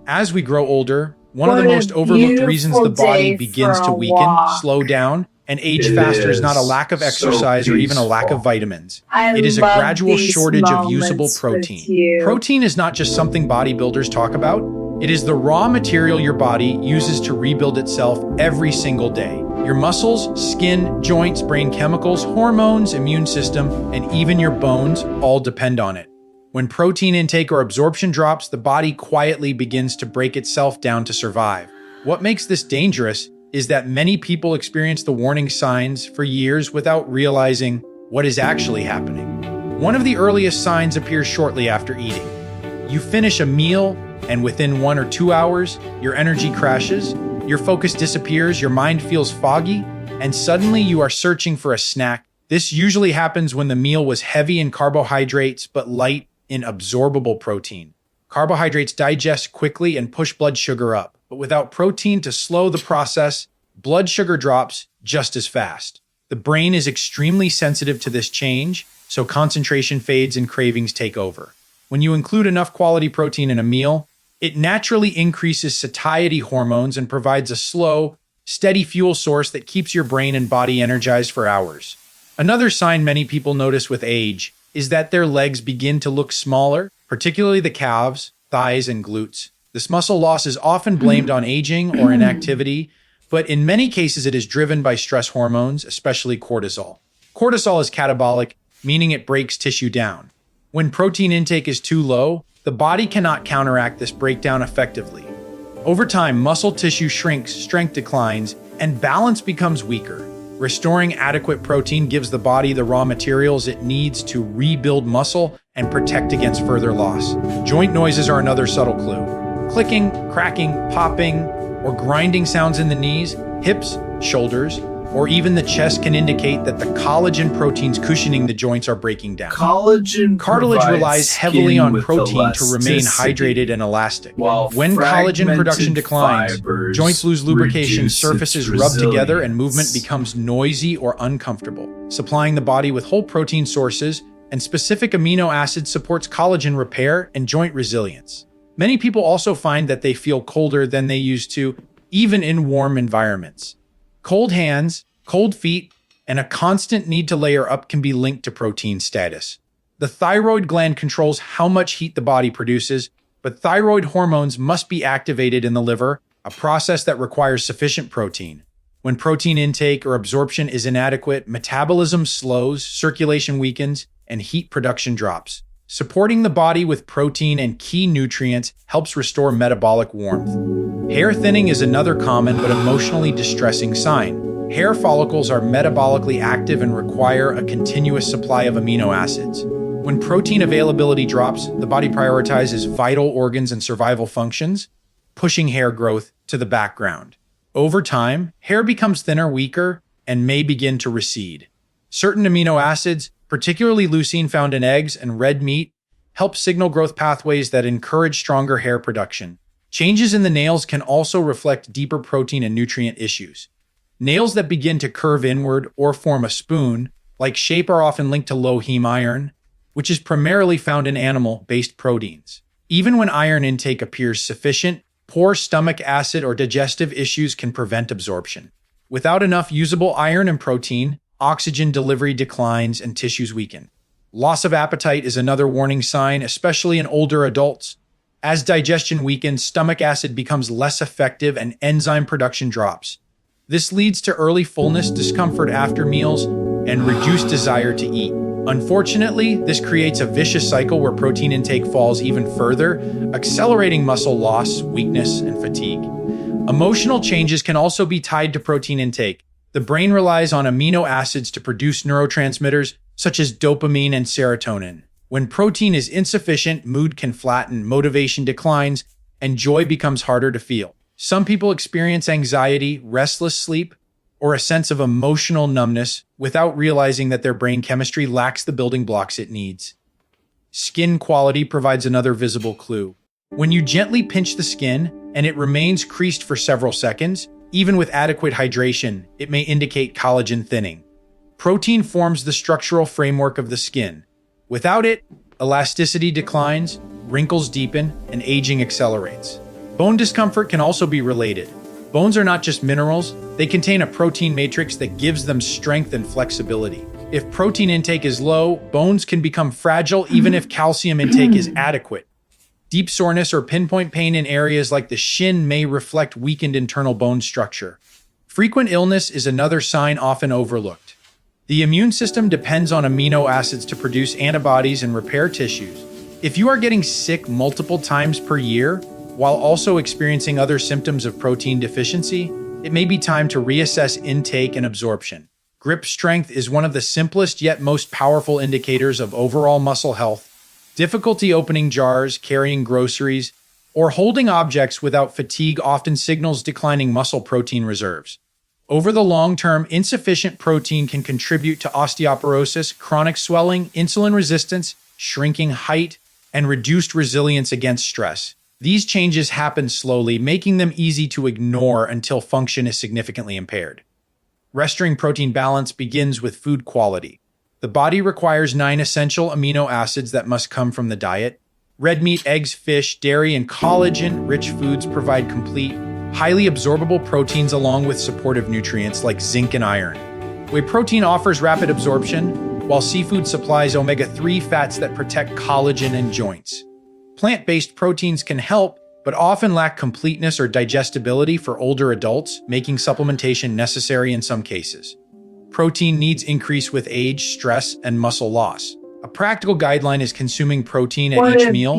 As we grow older, one of the What a most overlooked reasons beautiful the body day begins for to a weaken, walk. slow down, and age It faster is not a is lack of so exercise or even a lack of peaceful. vitamins. I It is a love gradual these shortage of usable moments with protein. you. Protein is not just something bodybuilders talk about. It is the raw material your body uses to rebuild itself every single day. Your muscles, skin, joints, brain chemicals, hormones, immune system, and even your bones all depend on it. When protein intake or absorption drops, the body quietly begins to break itself down to survive. What makes this dangerous is that many people experience the warning signs for years without realizing what is actually happening. One of the earliest signs appears shortly after eating. You finish a meal, and within 1 or 2 hours, your energy crashes, your focus disappears, your mind feels foggy, and suddenly you are searching for a snack. This usually happens when the meal was heavy in carbohydrates but light in absorbable protein. Carbohydrates digest quickly and push blood sugar up, but without protein to slow the process, blood sugar drops just as fast. The brain is extremely sensitive to this change, so concentration fades and cravings take over. When you include enough quality protein in a meal, it naturally increases satiety hormones and provides a slow, steady fuel source that keeps your brain and body energized for hours. Another sign many people notice with age is that their legs begin to look smaller, particularly the calves, thighs, and glutes. This muscle loss is often blamed on aging or inactivity, but in many cases it is driven by stress hormones, especially cortisol. Cortisol is catabolic, meaning it breaks tissue down. When protein intake is too low, the body cannot counteract this breakdown effectively. Over time, muscle tissue shrinks, strength declines, and balance becomes weaker. Restoring adequate protein gives the body the raw materials it needs to rebuild muscle and protect against further loss. Joint noises are another subtle clue. Clicking, cracking, popping, or grinding sounds in the knees, hips, shoulders, or even the chest can indicate that the collagen proteins cushioning the joints are breaking down. Collagen Cartilage provides relies heavily skin on with protein to remain elasticity, hydrated and elastic. while When collagen production fragmented declines, fibers joints lose lubrication, reduce surfaces its rub together, and movement resilience. becomes noisy or uncomfortable. Supplying the body with whole protein sources and specific amino acids supports collagen repair and joint resilience. Many people also find that they feel colder than they used to, even in warm environments. Cold hands, cold feet, and a constant need to layer up can be linked to protein status. The thyroid gland controls how much heat the body produces, but thyroid hormones must be activated in the liver, a process that requires sufficient protein. When protein intake or absorption is inadequate, metabolism slows, circulation weakens, and heat production drops. Supporting the body with protein and key nutrients helps restore metabolic warmth. Hair thinning is another common but emotionally distressing sign. Hair follicles are metabolically active and require a continuous supply of amino acids. When protein availability drops, the body prioritizes vital organs and survival functions, pushing hair growth to the background. Over time, hair becomes thinner, weaker, and may begin to recede. Certain amino acids, particularly leucine found in eggs and red meat, help signal growth pathways that encourage stronger hair production. Changes in the nails can also reflect deeper protein and nutrient issues. Nails that begin to curve inward or form a spoon-like shape are often linked to low heme iron, which is primarily found in animal-based proteins. Even when iron intake appears sufficient, poor stomach acid or digestive issues can prevent absorption. Without enough usable iron and protein, oxygen delivery declines and tissues weaken. Loss of appetite is another warning sign, especially in older adults. As digestion weakens, stomach acid becomes less effective and enzyme production drops. This leads to early fullness, discomfort after meals, and reduced desire to eat. Unfortunately, this creates a vicious cycle where protein intake falls even further, accelerating muscle loss, weakness, and fatigue. Emotional changes can also be tied to protein intake. The brain relies on amino acids to produce neurotransmitters such as dopamine and serotonin. When protein is insufficient, mood can flatten, motivation declines, and joy becomes harder to feel. Some people experience anxiety, restless sleep, or a sense of emotional numbness without realizing that their brain chemistry lacks the building blocks it needs. Skin quality provides another visible clue. When you gently pinch the skin and it remains creased for several seconds, even with adequate hydration, it may indicate collagen thinning. Protein forms the structural framework of the skin. Without it, elasticity declines, wrinkles deepen, and aging accelerates. Bone discomfort can also be related. Bones are not just minerals, they contain a protein matrix that gives them strength and flexibility. If protein intake is low, bones can become fragile even if calcium intake is adequate. Deep soreness or pinpoint pain in areas like the shin may reflect weakened internal bone structure. Frequent illness is another sign often overlooked. The immune system depends on amino acids to produce antibodies and repair tissues. If you are getting sick multiple times per year, while also experiencing other symptoms of protein deficiency, it may be time to reassess intake and absorption. Grip strength is one of the simplest yet most powerful indicators of overall muscle health. Difficulty opening jars, carrying groceries, or holding objects without fatigue often signals declining muscle protein reserves. Over the long term, insufficient protein can contribute to osteoporosis, chronic swelling, insulin resistance, shrinking height, and reduced resilience against stress. These changes happen slowly, making them easy to ignore until function is significantly impaired. Restoring protein balance begins with food quality. The body requires 9 essential amino acids that must come from the diet. Red meat, eggs, fish, dairy, and collagen-rich foods provide complete, highly absorbable proteins along with supportive nutrients like zinc and iron. Whey protein offers rapid absorption, while seafood supplies omega-3 fats that protect collagen and joints. Plant-based proteins can help, but often lack completeness or digestibility for older adults, making supplementation necessary in some cases. Protein needs increase with age, stress, and muscle loss. A practical guideline is consuming protein at each meal,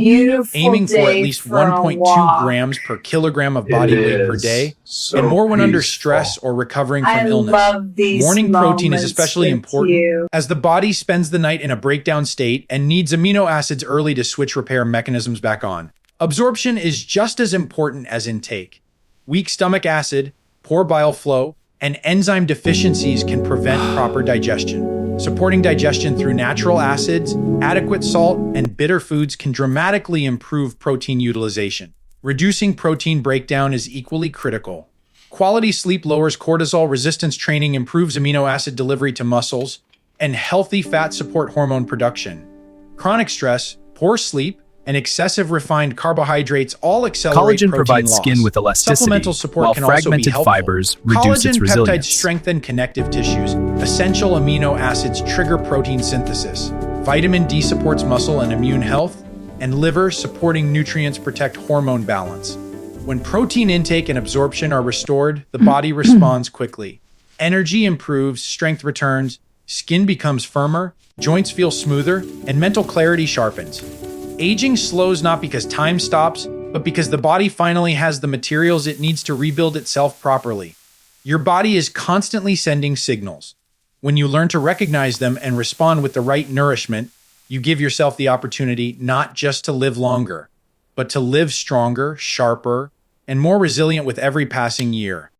aiming for at least 1.2 grams per kilogram of body weight per day, and more when under stress or recovering from illness. Morning protein is especially important as the body spends the night in a breakdown state and needs amino acids early to switch repair mechanisms back on. Absorption is just as important as intake. Weak stomach acid, poor bile flow, and enzyme deficiencies can prevent proper digestion. Supporting digestion through natural acids, adequate salt, and bitter foods can dramatically improve protein utilization. Reducing protein breakdown is equally critical. Quality sleep lowers cortisol, resistance training improves amino acid delivery to muscles, and healthy fat support hormone production. Chronic stress, poor sleep, and excessive refined carbohydrates all accelerate Collagen protein provides loss. skin with elasticity, Supplemental support while can also be fragmented helpful. fibers reduce its Collagen peptides resilience. strengthen connective tissues. Essential amino acids trigger protein synthesis. Vitamin D supports muscle and immune health, and liver supporting nutrients protect hormone balance. When protein intake and absorption are restored, the body responds quickly. Energy improves, strength returns, skin becomes firmer, joints feel smoother, and mental clarity sharpens. Aging slows not because time stops, but because the body finally has the materials it needs to rebuild itself properly. Your body is constantly sending signals. When you learn to recognize them and respond with the right nourishment, you give yourself the opportunity not just to live longer, but to live stronger, sharper, and more resilient with every passing year.